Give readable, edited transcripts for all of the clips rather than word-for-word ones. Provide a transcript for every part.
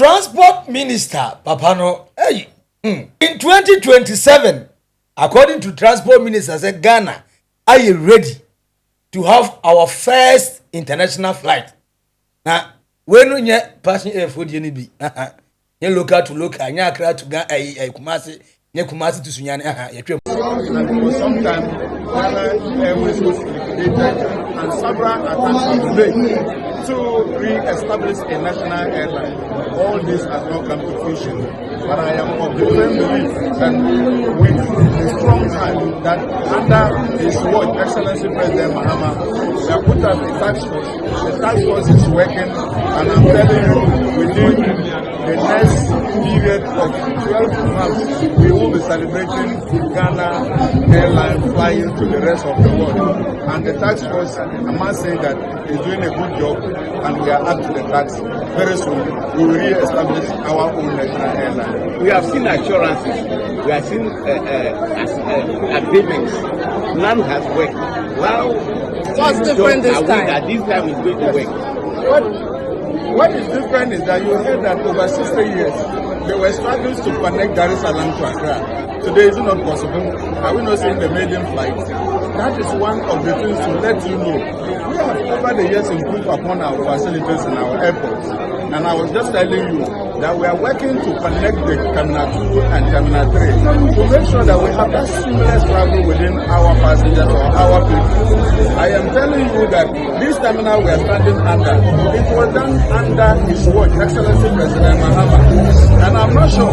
Transport Minister Papano, hey, in 2027, according to Transport Minister, said Ghana, are you ready to have our first international flight? Now, when you passing air food, you need you local to local, you Accra to Ghana, Kumasi, you Kumasi to Sunyani. And for some time, Ghana Airways was liquidated, and several attempts were made to re-establish a national airline. All this has not come to fruition. But I am of the firm belief that with a strong hand that under his watch, Excellency President Mahama, we have put up a task force. The task force is working, and I'm telling you, within the next period of 12 months, we will be celebrating Ghana Airline flying to the rest of the world. And the task force, I must say that is doing a good job, and we are up to the task. Very soon, we will re-establish our own national airline. We have seen assurances, we have seen agreements. None has worked. Well, what's different this time? That this time is going to work. What is different is that you heard that over 60 years, there were struggles to connect Dar es Salaam to Accra. Today is not possible. Are we not seeing the maiden flight? That is one of the things to let you know. We have over the years improved upon our facilities in our airports. And I was just telling you that we are working to connect the Terminal 2 and Terminal 3 to make sure that we have that seamless travel within our passengers or our people. I am telling you that this terminal we are standing under, it was done under his watch, Excellency President Mahama. And I'm not sure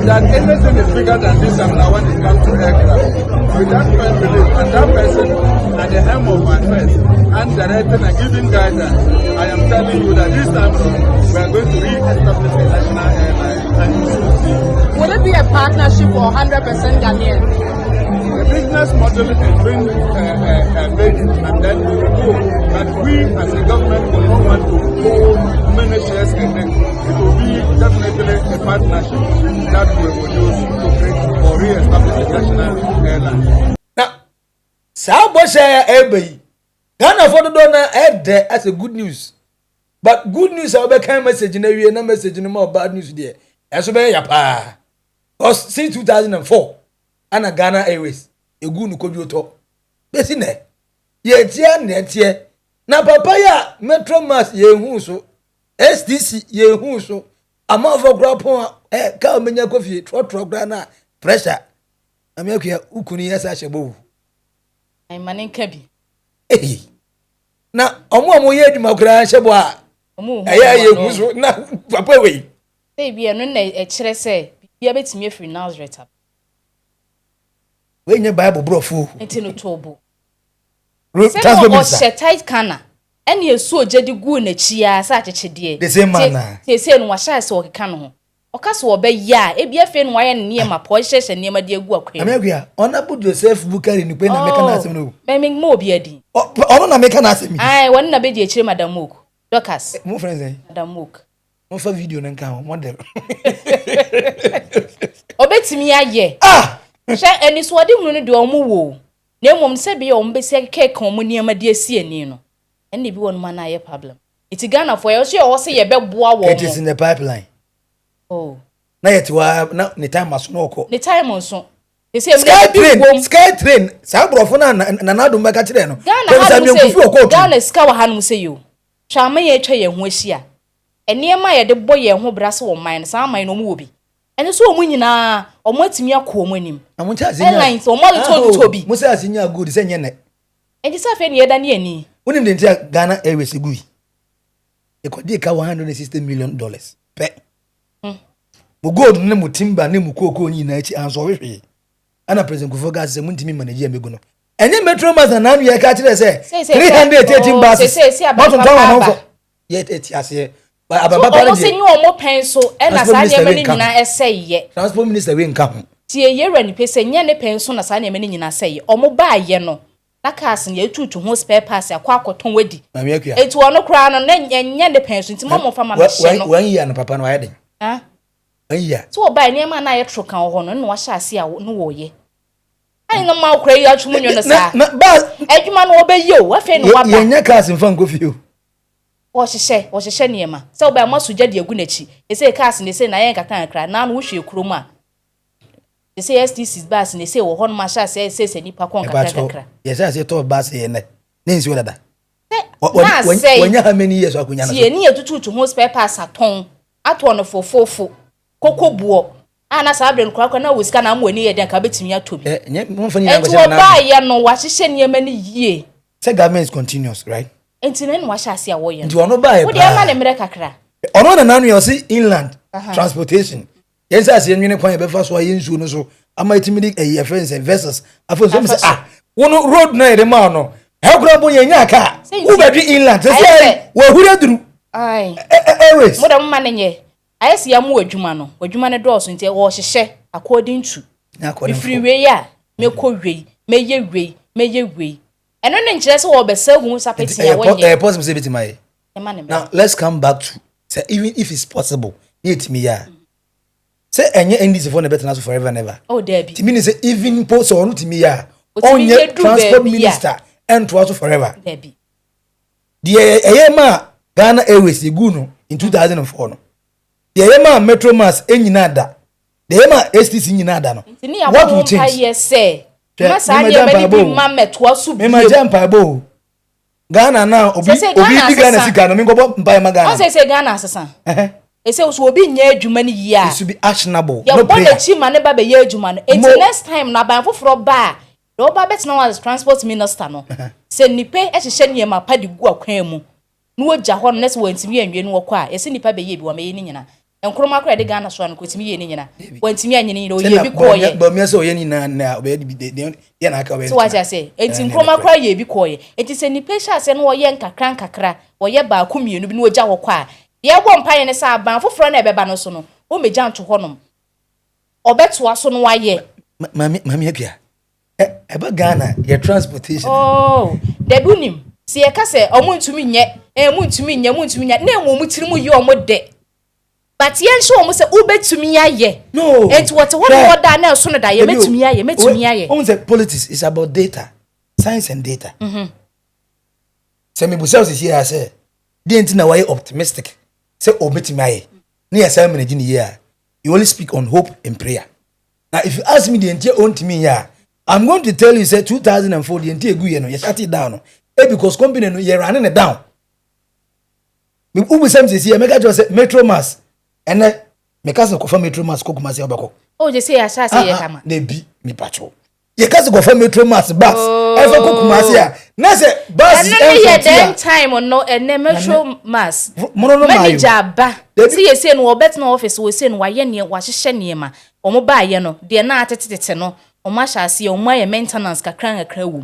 that anything is bigger than this terminal when it comes to aircraft. With that firm belief and that person at the helm of my affairs and directing and giving guidance, I am telling you that this time we are going to re-establish a national airline, and you should see. Will it be a partnership for 100% Ghanaian? The business model is being made, and then we will know that we as a government will not want to hold many shares in it. It will be definitely a partnership that we will use to create or re-establish a national airline. Now, Sabosha Ebe, Ghana for the donor add there as a good news. But good news, I'll be kind message in every no message in more bad news there. As well, yapa. Because since 2004, and a Ghana Airways, a good nukojoto. Besine, ye. Na papaya, Metro Mass, ye who SDC, ye who so. A mouth of grapon, come in your coffee, trot grana, pressure. I make you ukuni as I shall. I'm an inkebi. Hey. Now, Omo ye Democrat Shabwa. Yeah, na papa we. Baby, I know a chere say, be a bit me free Nazareth. When your Bible bro fool. Etino tobo. Say tight kana. And you so jadi gu na chia sa chechedie. The same man. Say no washa se o keka no ho. Oka so obe ya, e bia fe no waye ne ma po hyehye ne ma de agu akwa. Amegua, honorable Joseph Bukari ni pe na meka na asem no. Me mo obi adi. Ono na meka na asem. Ai, won na be di akire madam Mook. Docas. Mo friends eh. Madam Mook. Mo fa video na nka ho model. Obetimi aye. Ah! Hwe eni so ode hunu de omo wo. Na emom se be o mbesi keke omo niam de asi ani no. Eni bi won ma na ye problem. Iti Ghana for you so say ye be boa wo. It is in the pipeline. Oh. Na yet wa na ne time aso no ko. Ne time onso. They say Sky train. Sa brofo na do meka kire no. Ghana ska wa hanum say you. Twama ye twa ye ho ahia. Enema ye de boy ye ho brase wo man sa man no mu obi. Ene so omu nyina omo atimi akọ omo anim. Amuncha asinya. Airlines omo le to bi. Musa asinya good se nye ne. Enti sa fe ne ye da ne ani. Unim de ntia Ghana Airways gui. E ko di ka $160 million pe. Mo gold ne mo timber ne mo koko nyina achi anso hwehwe. Ana president Kufuor gas se mo ntimi manage amegu no. Enye Metro Mass na anu ye ka kire se 318 buses. Yet etiase. Ababa no se nyi omo pen so e na sa ne mani nyina eseye. Transport minister we nka ho. Tie ye rani pese nya ne pen so na sa ne mani nyina seye. Omo ba ye no. Na cars ne etutu ho spare parts akwa akoton wadi. Etu ono kra no na nya ne pen so ntimo mo fa ma hye no. Wan year na papa no ayede. Ah. Wan year. So oba ne ma na ye tro kan ho no na hye ase a no wo ye. Ai no ma okra yi atwumunyo no sa. Ba adwuma no obeyi o afi no waba. Ye nya cars mfa nko fi o. wɔhyehyɛ niema sɛ wo ba ma so gya de agu n'akyi ɛsɛ cars ne sɛ na yɛn kakra na no wohwe kurom a ɛsɛ STC bus ne sɛ wɔ hɔ no ma hyɛ sɛ nipa kon kakra yɛsɛ sɛ to bus yɛ ne nsi wo dada wɔnya how many years akonya na tie ni etutu ho spare parts aton no fofofo kokobuo ana sa abre nkwa na wo sika na amwani yɛ den ka betimi atobi nye mo fani na go na ba yɛ no wahyehyɛ niema ne yie say government is continuous right enti ne wahye ase a wo yɛ nti ono ba yɛ wo de ma ne mre kakra ono na nanu yɛ si inland transportation yɛn sɛ ase nwene kwan yɛ befa so ayɛ nsuo no so ama etimi de ɛyɛ friends and vessels afo so say wono road na yɛ de ma no hakura bo yɛ nya ka wo ba dwi inland say wo hura duru ai airways mo da mo ma ne nye ayesi ya mu adwuma ne dɔɔso nti wo hyehyɛ according to ifiri wei a mekɔ wei meyɛ wei ɛno ne nkyerɛ sɛ wo bɛsa hu sapeti ya wonye possible say bitima now let's come back to say even if it's possible yetimi ya say enye NDC for na better na so forever and ever oh there be timi ni say even post on timi ya onye transport minister and to also forever there be the ma Ghana Airways egu no in 2004 no the ma Metro Mass enyina da the ma STC nyina da no what you change yes say masa ye many be ma meto so bi me jump abo Ghana now obi di Ghana sika no me go mpa ma Ghana say Ghana asesa say so obi nya adwuma ni yi a it should be actionable no prayer ya chi ma ne ba be ye adwuma no until next time na ban foforo ba do ba betina was transport minister no say nipe ehyehyɛ niema pa de gu akwan mu no ogya hɔ no nese wantimi anwie no wɔ kɔ a yɛse nipa be ye bi wa me ye ni nyina enkroma akra de Ghana so an kotimi ye ni nyina wantimi anyine nyina o ye bi kɔ ye ba me say o ye ni na obe de ye na aka obe so what I say enti enkroma akra ye bi kɔ ye enti se nipa hya se no wo ye nkakra wo ye ba ko mienu bi no ogya hɔ kɔ a ye bɔ mpa ye ne sa ban foforo na ebeba no so no o megya nto hɔ nom obeto aso no wa ye mami apia eba Ghana your transportation oh debunim si ye ka se omuntumi nye muntumi nya na emu mutirimu ye omode but yen so omo se ubetumi aye no enti what da na so no da ye metumi aye omo say politics is about data science and data say me busa se here say dey enti na why optimistic say obetumi aye na ya say manage ni here you only speak on hope and prayer now if you ask me the enti ontimi here I'm going to tell you say 2004 the enti egu ye no you shut it down because company no you running it down me ubu sam se here make just say Metro Mass ene me kase ko fa Metro Mass ko kuma se obako oh je say ya sha se ye kama na bi me pacho ye kase ko fa Metro Mass bus e fa ko kuma se ya na se bus e den time no ene Metro Mass manager ba see ye say no obet no office we say no wa ye ne wa hyehye ne ma omo ba ye no de na atetete no omo ahya se omo aye maintenance kakran wo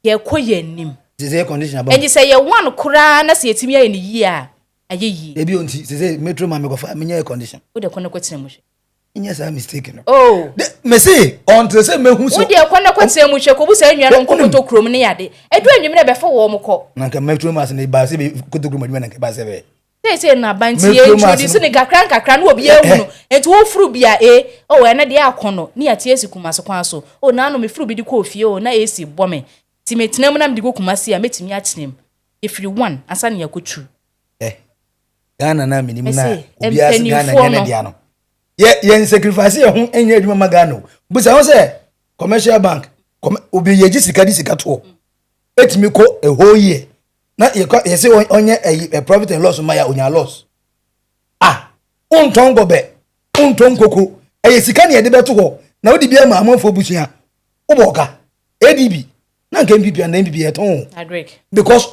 ye koye nim ze condition about and say ye one kura na se yetimi aye ne yi a aye yi e bi onti ze Metro Man me go fa me nya condition wo de kono kwetena mu hwe nya sa mistake no oh me say until say me hu so wo de kono kwetena mu hwe ko bu sa anwa no nkoto krom ne yade edu anwum na be fa wo mo ko na ka Metro Man ne ba se be koto krom adwuma na ka ba se be say na banti ye introduce ne kakra no obi ya hu no enti wo furu bia o we na de akono ni ate esi kumaso kwan so o na no me furu bi di ko ofie o na esi bome ti metinam na me di ko kumase a metimi akyinem if you one asa ne yakotu Ghana na minim na obi as Ghana nyane dia no ye sacrifice ye ho enya adwuma ma Ghana bu sa ho say commercial bank obi ye gi sika di sika to etimi ko a whole year na ye say onye a profit and loss ma ya onya loss unton gobe unton koko ye sika ne ye de beto ho na odi bia ma amanfo busua Oldboga ADB na nke MPP and MPP eton agree because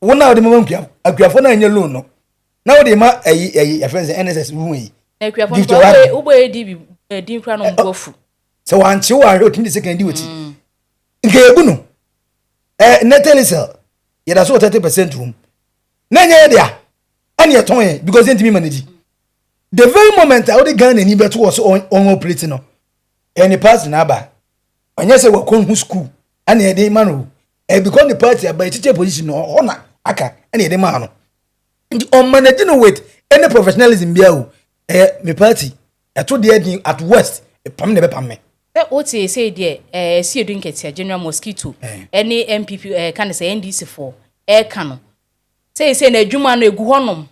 wona odi mama akuafo na anya loan no na odi ma your friends NSS wu yi na akuafo ugbo ADB din kra no mbofu so wanchi wa hwe tindi second woti nke ebu no netelisel ye da so 30% room na nya dia ani eton ye because enti me manage the very moment I odi Ghana ni beto was on operating no any pass na ba onye se wa kon hu school ani e dey man because the party about teacher position no ona aka ani e dey man no on manage no with any professionalism bia o me party eto dey din at west pam ne be pam me oti say there see edu nketia general mosquito any MPP can say NDC for air can say na adwuma no egu honom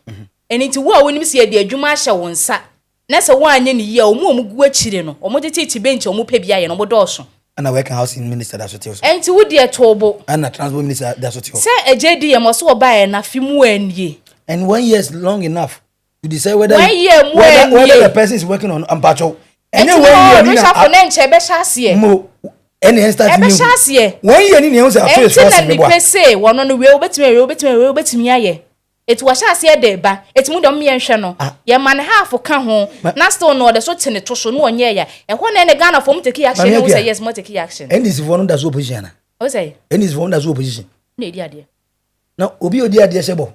enti wo a wonim se de adwuma ahye wo nsa na se wo anye ne yi a omu gu akire no omu tete bench omu pa bia ye no bodoso ana working housing minister that so enti wo de tobo ana transport minister that so say ejedi ye mo so oba ye na fimu anie and 1 year is long enough to decide whether 1 year whether the person is working on ampacho and 1 year ni na for na nche be hase mo any start me hase 1 year ni ne say ato is force me boa enti na say wono no we obetimi aye it was hase de ba etimu dom ye nhwe no ye man half ka ho na still no de so tene to so no onye ya e ho na Ghana for mu take action no say yes mo take action and this for no that opposition na o say and this for no that opposition na edi ade na obi odi ade sebo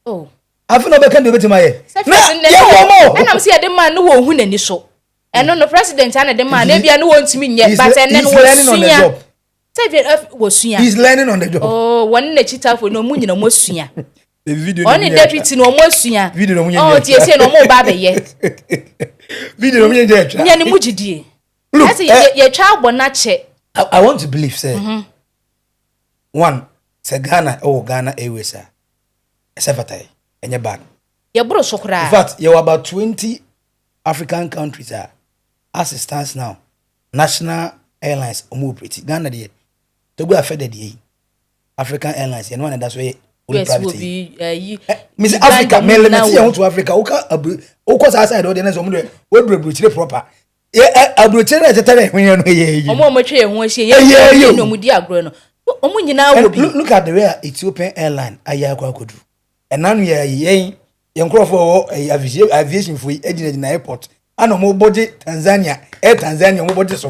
oh afi no be kan de betima ye na ye wo mo enam se de man no wo hu nani so eno no president ana de man na bia no wo ntimi nye but enen wo suya say wo suya he's learning on the job oh one na chita for no mu nyina mo suya the video on the deputy no mo suya video no mu oh tie se no mo ba be ye video no mu nye twa nya ni mu gidie say ye twa abona che I want to believe say one say Ghana Airways sefatai enye bad ye bro sokra in fact you about 20 African countries as it stands now national airlines operate Ghana dey to go affected dey African airlines you know and that's why only private Miss Africa me let me to Africa o outside all the next we brebuchire proper abrochire etetere hwen no ye omo twa ye ho ahie ye no mu di agro no omo nyina wo bi look at the way Ethiopian airline aya kwa kodu enanu ye nkrofo aviation for ejina airport ana mo body Tanzania mo body so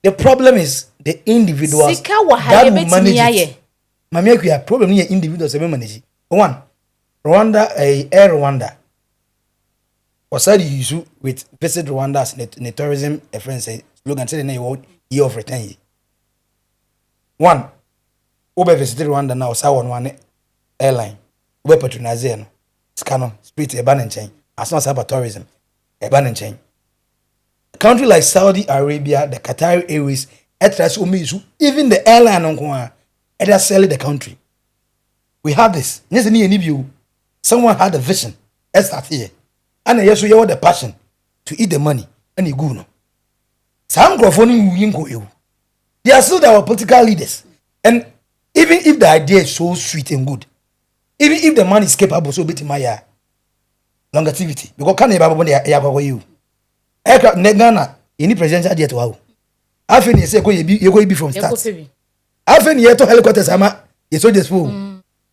The problem is the individuals that will manage it. Mami akuya problem ni individuals that manage. One, Air Rwanda was said use with visit Rwanda as a tourism friend say slogan say na year of return. One, Obe visited Rwanda now sa one airline. Obe patronize no. Scano spirit e ban chain. As not about tourism. E ban chain. Country like Saudi Arabia, the Qatar Airways, even the airline they sell the country. We have this. Someone had a vision. Let's start here. And yes, we have the passion to eat the money and you go no. Some they are still our political leaders. And even if the idea is so sweet and good, even if the man is capable, so bit my longevity. Because can you aircraft Ghana any presidential jet wow afen ye say you go be from start afen ye to helicopters ama ye soldiers full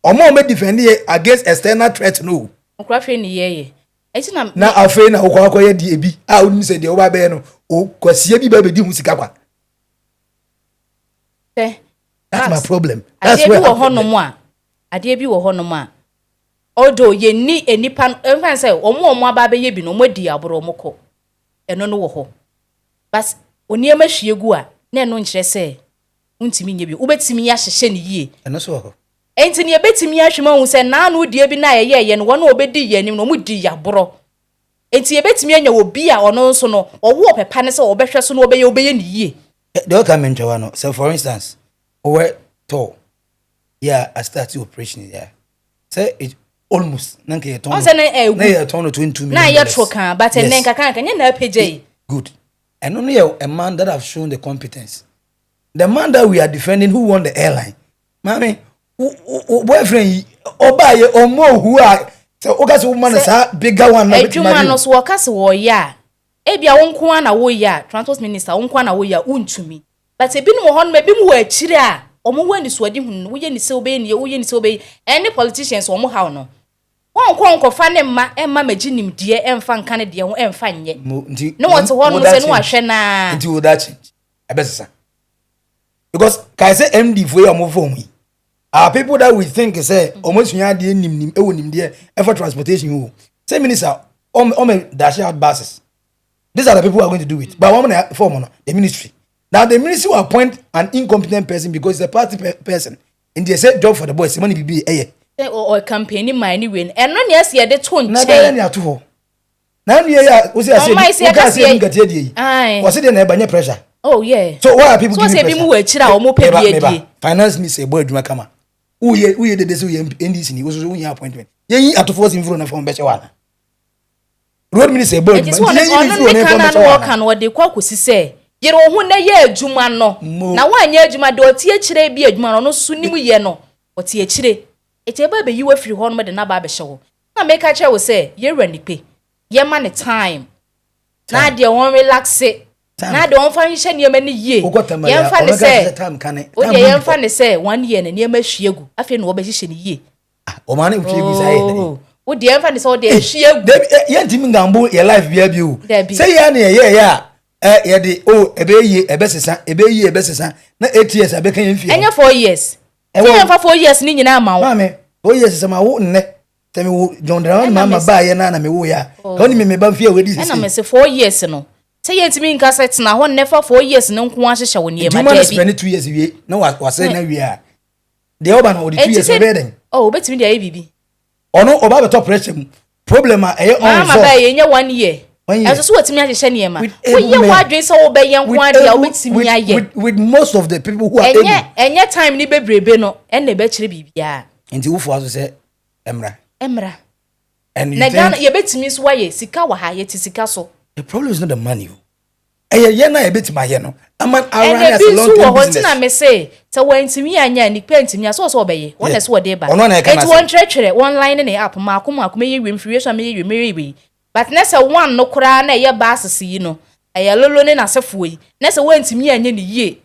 omo me defend ye against external threat no okra fe ni ye eti na afen na okwa ye di ebi a oni say de oba be no o kwasie bi ba be di hu sika kwa that's my problem that's where ade bi wo hono a odo ye ni enipa enfan say omo aba be ye bi no mo di aboro moko eno no wo ho bas oniema hwiegu a na eno nkyere se untimi nye bi ubetimi ya hyehye ne yie eno so ho enti ne betimi ahwema hu se na no die bi na ye no wono obedi ye nim no mu di yaboro enti ye betimi anya obi a ono nso no owo pepa ne se obehwe so no obeye ne yie they come in Jawano so for instance over to yeah I start operation yeah say it almost nanka ye ton na ye ton 22 million na ye troka but nenka kan nya na page good and only a man that have shown the competence, the man that we are defending who won the airline. Mommy, boyfriend oba ye omo who are so oga so woman sa bigger one na betuma no so oka se wo ya ebia wonko ana wo ya transport minister wonko ana wo ya untumi but ebinu mo hon ma bi mu wo akire a omo wani so adi hun wo ye ni se obe ni wo ye ni se obe any politicians omo haw no wonko fa ne ma emma maginim de emfa nka ne de ho emfa nye no what ho no se no ahwe na nti wo that change ebesesa because kai say MD for your move for me are people that we think say almost nya de nim e wonim de for transportation wo say minister dash out buses. These are the people who are going to do it. But one form the ministry. Now the ministry will appoint an incompetent person because it's a party person. And they say job for the boys. Money be or campaigning money win. And none yes ye the tone. Now yeah, was it in a pressure? Oh yeah. So why are people so say bimu we chira o mo pe bie finance me say boy dwuma kama. Who ye the so ye NDC ni was so who appointment. Ye at force in front of from beche wana. Road minister boy dwuma. Ye can work and what they kwa kosi say. Ye ro hu na ye adwuma no. Na wan ye adwuma de otie chire bi adwuma no so nimu ye no. Otie chire. Ete ba be yiwa free hon mo de na ba be hye. Na make a chair we say ye ranipe. Ye man the time. Na de won relax it. Na de won fan hye niam ni yie. Ye fan ne say. O de ye fan ne say 1 year na niam ahwiegu. Afi no wo be hye ni yie. O man e hwiegu sai. O de ye fan ne say o de ahwiegu. Ye ntimi ngambo ye life bia bi o. Say ye na ye ya ye de o ebe ebesesa na 8 years abeka ye mfie. Enya 4 years. Enya 4 years ni nyina ma wo. Mame 4 years sama wo nne. Tell me John Brown mama ba ye na me wo ya. Ka oni me ba mfie we di sisi. Na me say 4 years no. Say ye ntimi nka set na ho never 4 years ne nko ahyehyɛ wo ne ma da bi. You spend 2 years wie na wa say na wie a. De oba na o di 2 years be den. Oh, betimi de bibi. Ono oba be top pressure mu. Problem a eye on so. Mama ba ye nya 1 year. Eso so watimi ahyehyɛ ne ma. Wo ye wadwen so wo be ye nko ade a wo betimi aye. With most of the people who are able. Enye time ni bebrebe no, en na be kire bibia. Nti wo fo aso say emra. And you think ye betimi so waye sika wa ha ye ti sika so. The problem is not the money. Ye na ye betimi aye no. Aman around as a long term business. Na me say to wantimi anya ni pentimi so so obeye. Won na so wo dey ba. It won trechre online na app ma akoma ye wemfiri so me ye wemere. But na say one no kura na ye basis yi no. Aye lolo ne na sefo yi. Na say wantimi anya ni yie.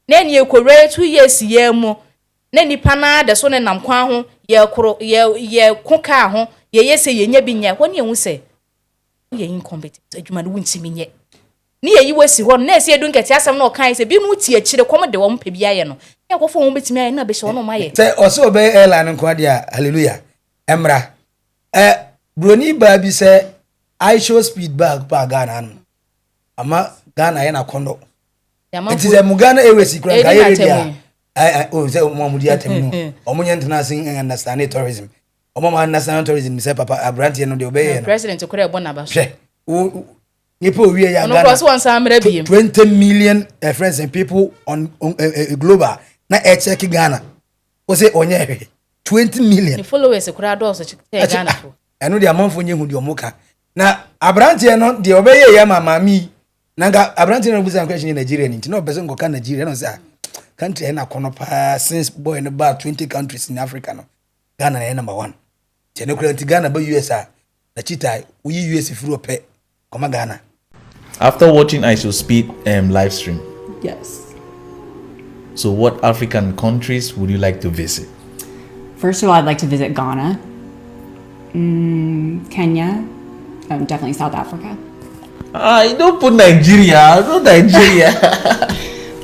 Na ni ekore 2 years ye mu. Na nipa na de so ne nam kwan ho ye koka ho ye say ye nya bi nya. Won ye hu say ye incompetent adwuma no wuntimi nye. Ni ye wasi ho na ese edu nkete asem na okan se bi mu tie kire kom de wo mpa bi aye no ya kwofo wo betimi aye na be hye wo ma ye say oso be airline nko dia hallelujah emra broni ba bi say I show speed bag pa Ghana no ama Ghana ye na kondo it is a Ghana Airways kura ga ye dia oh say mo mu dia tem no omunye international understand tourism omo understand tourism say papa abrante no de obeye no president kura ebo na ba so Nipo we ya Ghana 20 million friends and people on global na e check Ghana. O say onye 20 million. The followers kura do so check Ghana fo. Eno de amanfo nye hu de omoka. Na abrante no de obeye ya mama mi. Na ga abrante no busa question in Nigeria ni. No person go kan Nigeria no say country na kono pa since boy no ba 20 countries in Africa no. Ghana na number 1. Tene kura Ghana ba US a na chita we US furu pe koma Ghana. After watching ISOSpeed live stream, yes. So what African countries would you like to visit? First of all, I'd like to visit Ghana, Kenya, definitely South Africa. You don't put Nigeria. Not Nigeria.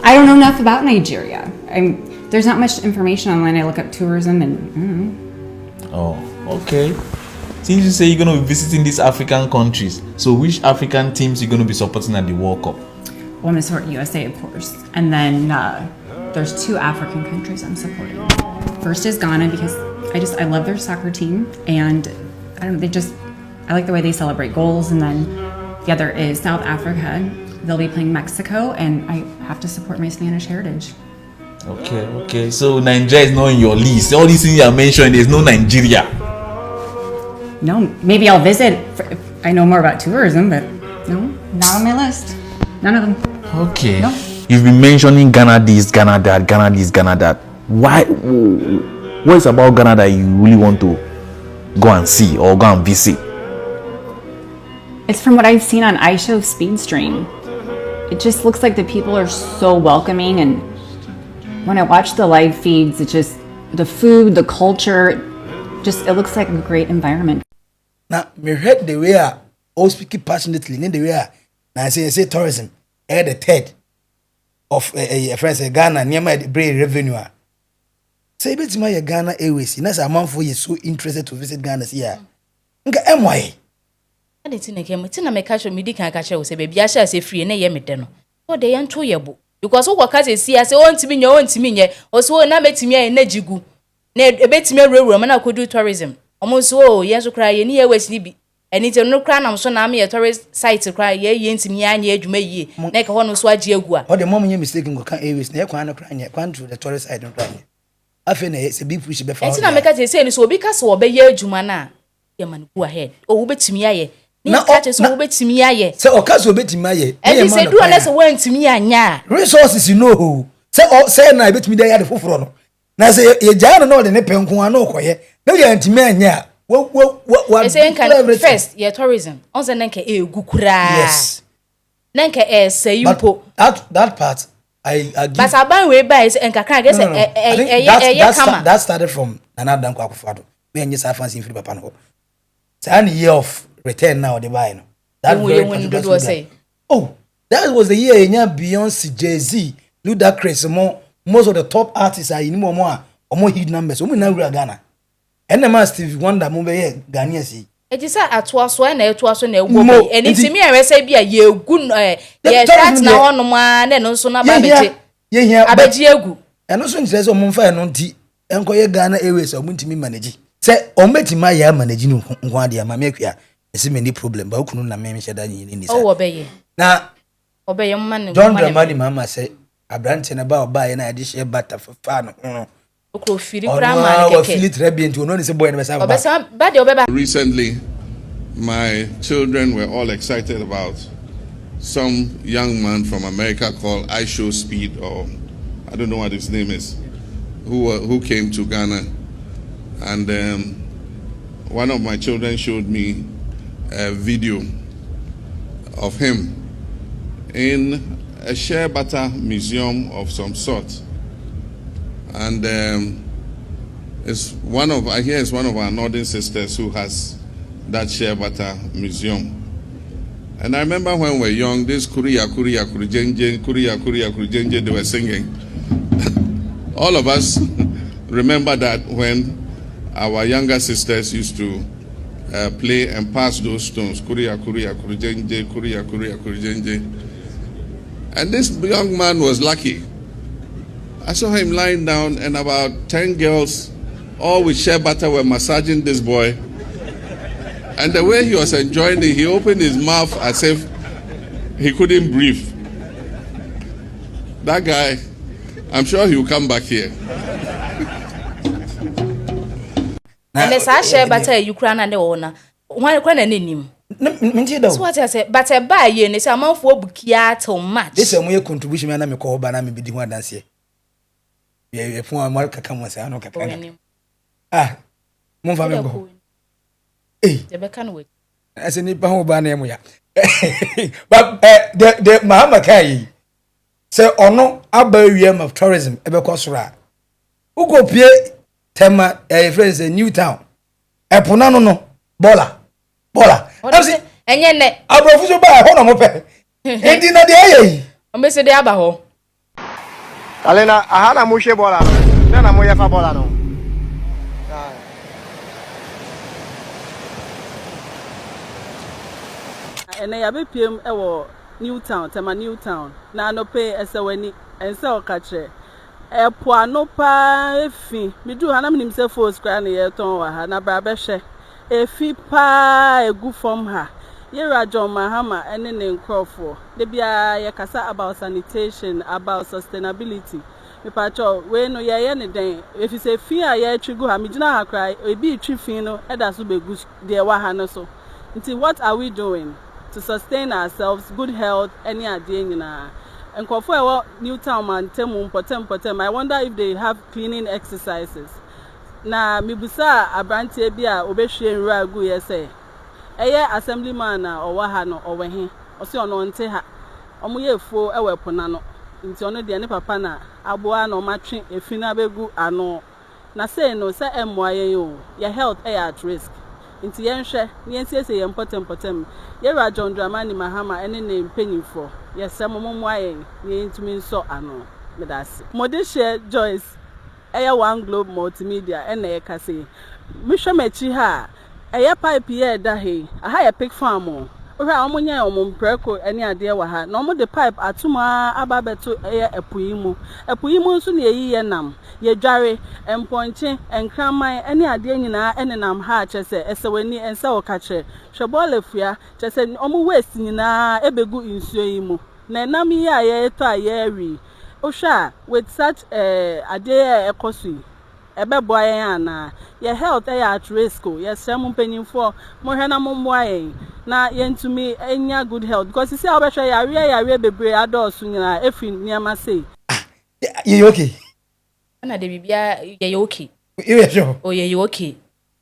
I don't know enough about Nigeria. There's not much information online. I look up tourism and. Oh, okay. Since you say you're going to be visiting these African countries, so which African teams you're going to be supporting at the World Cup? Well, I'm going to support USA, of course. And then there's 2 African countries I'm supporting. First is Ghana because I love their soccer team. And I like the way they celebrate goals. And then the other is South Africa. They'll be playing Mexico. And I have to support my Spanish heritage. Okay. So Nigeria is not in your list. All these things you are mentioning, there's no Nigeria. No, maybe I'll visit if I know more about tourism, but no, not on my list. None of them. Okay. No. You've been mentioning Ghana this, Ghana that, Ghana this, Ghana that. Why? What is about Ghana that you really want to go and see or go and visit? It's from what I've seen on iShow Speedstream. It just looks like the people are so welcoming, and when I watch the live feeds, it just, the food, the culture, just, it looks like a great environment. Now, me heard the way I all speaking passionately, in the way I say tourism, the third of a friend Ghana, near my brave revenue. Say, but my Ghana Airways, and as a month for you so interested to visit Ghana here. Nka MY. I didn't think him, it's in a catch of me, can catch us, baby. I shall say free and a yemitten. What they ain't 2 year book. Because what can see as I want to be your own to me, or so na bet me a nejigu. Ned a bet me a room, and I could do tourism. Almost so, yes, to cry any West Libby. And it's no crown, I'm so now me a tourist site to cry, ye, to me, and ye, you may ye, neck one was what you go. Or the moment you're mistaken, go can't Airways, near Quano crying, yet to the tourist side and crying. I think it's a big push before. And I make a say, so because or be ye, Jumana. Your man, go ahead. Oh, bet to me, aye. No, catches will bet to me, aye. So, Ocasio bet to me, and he said, do unless I went to me, and resources, you know. Say, I bet me there at the forefront. Now say, you don't know the Nepen Kuano, quiet. No, you're anti man, yeah. What saying first, your tourism. Also, Nanka, Gukura. Yes. Nanka, say you put that part. I but I buy way by and I guess that started from another Danko. Me and yes, I fancy free Papano. It's an year of return now, the buy. That was say. Oh, that was the year in Beyonce, Jay-Z, Ludacris, most of the top artists are in more hit numbers. We now Ghana. And the man Steve Wonder movie Ghanaian see. It is at was when it was when and it's me I say be a year good that's now on one and also not baby. Yeah, I bet you. And also says on Monfa and on tea and Ghana Airways or Munti manage. Say, on Betty my year managing Guadia, my make ya. It's a many problem, but couldn't mention that in this. Oh, obey. Now, obey your man. Don't the money, Mamma say. A branching about buying a dish butter for fun. Recently, my children were all excited about some young man from America called iShow Speed, or I don't know what his name is, who came to Ghana. And one of my children showed me a video of him in a shea butter museum of some sort. And it's one of our northern sisters who has that shea butter museum. And I remember when we were young, this Kuriya Kurijenje, they were singing. All of us remember that when our younger sisters used to play and pass those stones. Kuriya Kurijenje. And this young man was lucky. I saw him lying down, and about 10 girls, all with shea butter, were massaging this boy. And the way he was enjoying it, he opened his mouth as if he couldn't breathe. That guy, I'm sure he will come back here. And as I share butter, you cry and the owner. One cry and him. That's what I said. But I buy you, and it's a month for Bukia till much. This is a contribution, and I'm a call, but I'm a bit one dance here. Yeah, for a mark, come and say, I know. Ah, Monfamo. Eh, the can wait. As a Nippon Banamia. But the Mahama Kai say, oh no, Abba of tourism, ever Cosra. Who go pay Tema, a friend, a new town. A Ponano, no, Bola. And yet, I'll refuse to buy a home. And dinner the I miss the Abaho. Alena, I had a mushe bola. Then I'm way for bola. And I have a PM Newtown, Tema Newtown. Now no pay as a winnie and so catch it. A poano pa fee. Me do Hanam himself for scranny a ton or Hana Babeshe. A fee pa a good from her. Here John Mahama and then Crawford. They be a casa about sanitation, about sustainability. Me pacho, when no ya anything. If you say fear, ya go Hamijina cry, a be trifino, and that's be good, dear Wahana so. Until what are we doing to sustain ourselves, good health, any idea in our and Crawford Newtown man, Temum, Potem. I wonder if they have cleaning exercises. na mibusa abrantie bi a obehwie nra agu ye say eye assemblyman na owa ha no owehe osi ono nte ha omo ye fuo ewe pona no nti ono de ne papa na aboa na omatwe efina begu ano na say no say emwa ye yo your health at risk nti yenhwe ne nsese ye potem ye ra John Dramani Mahama ene ne mpanyimfo ye semommo aye ne ntumi nso ano medase modishare Joyce eye one globe multimedia ene ye kase mihwe machi ha eye pipe ye da he aha ye pick farm o ora omunya omumpreko ene ade wa ha na omo de pipe atuma ababeto eye epuyimu nso ne ye nam ye dware emponche enkraman ene ade nyina ene nam ha chese esewani ensa wokache hwebole chese omo waste nyina ebegu nsuo yi mu na nam yi a ye to a ye ri ohwa with such ade ekosu ebeboa yen ana your health at risk your sem mpanyimfo mo hwe na mo moa yen na yentumi enya good health because see how be hwe yare bebre adosu nyina efi niam say you okay na de bibia ye okay you sure oh ye okay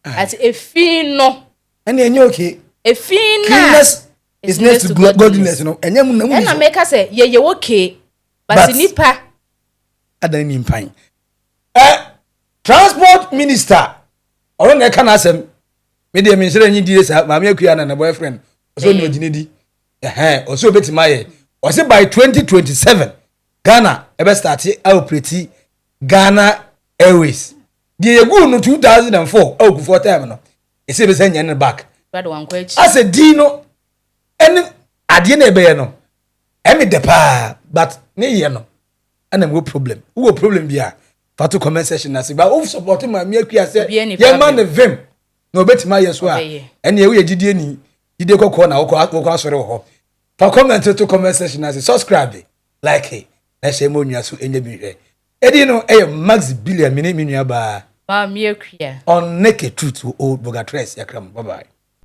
at efi no and you okay efi na cleanness is next to godliness no enyam na mu na make say ye okay but nipa adan ni mpan transport minister or na ka na asem me de me nsere nyi die sa ma me akua na boyfriend so no ginedi o so betima ye o say by 2027 Ghana ebe start operate Ghana Airways die yegu no 2004 okufo time no e say be say nya back brother wan kwachi as a dino ene ade na ebe ye no emi de pa but ne ye no ana mo problem wo problem bia fatu comment section na se ba of support ma me akua se ye man vim no betima ye so a ene ye wo ye gidie ni gidie kokko na wo asore wo ho fa comment to comment section na se subscribe like na share mo nua so enye bi hwe edi no Maxi Billian me nua ba ma me akua on naked truth Oldboga Prez yakram bye bye.